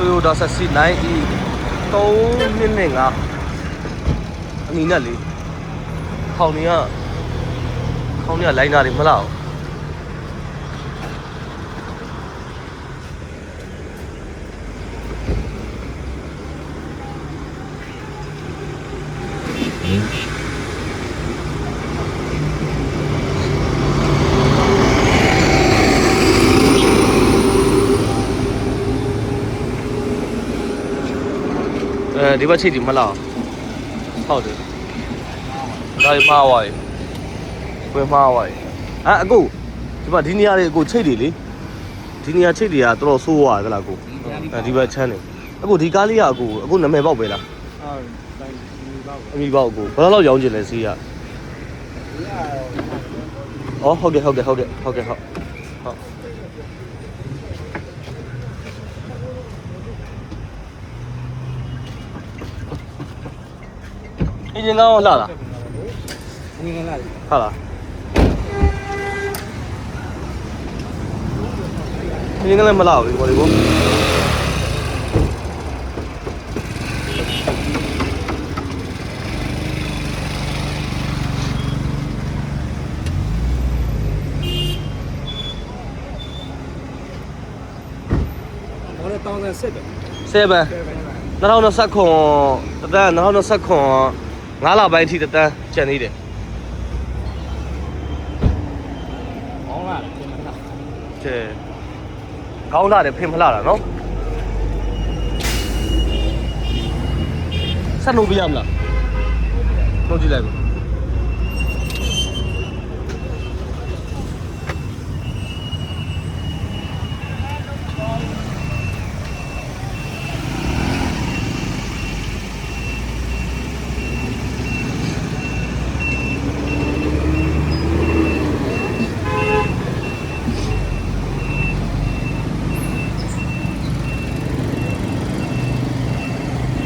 Toyota Saxi 9E 3.5အနီနဲ့လေခေါင်းတွေကလိုင်းနာတွေမလားဒီဘက်ချိတ်ဒီမလားဟုတ်တယ်ဒါမှမှားသွားပြီဝင်မှားသွားပြီအခုဒီမှာဒီနေရာတွေအခုချိတ်တွေလေဒီနေရာချိတ်တွေကတော်တော်ဆိုးသွားတယ်လားအခုဒီဘက်ချမ်းနေအခုဒီကားလေးကအခုနာမည်ပေါက်ပဲလားအမီပေါက်အခုဘယ်လောက်ရောင်းချင်လဲစီးရဟုတ်ကဲ့အင်ဂျင်ကောင်းလှလားအင်ဂျင်လှတယ်ဟုတ်လားအင်ဂျင်ကလည်းမလှဘူးဘောလေးဘော2029တန်း9လပိုင်းအထိတန်းကျန်နေတယ်ကောင်းလာတယ်ဖင်မလာတာနော်ဆက်လို့ပြရမလားလုပ်ကြည့်လိုက်ပါ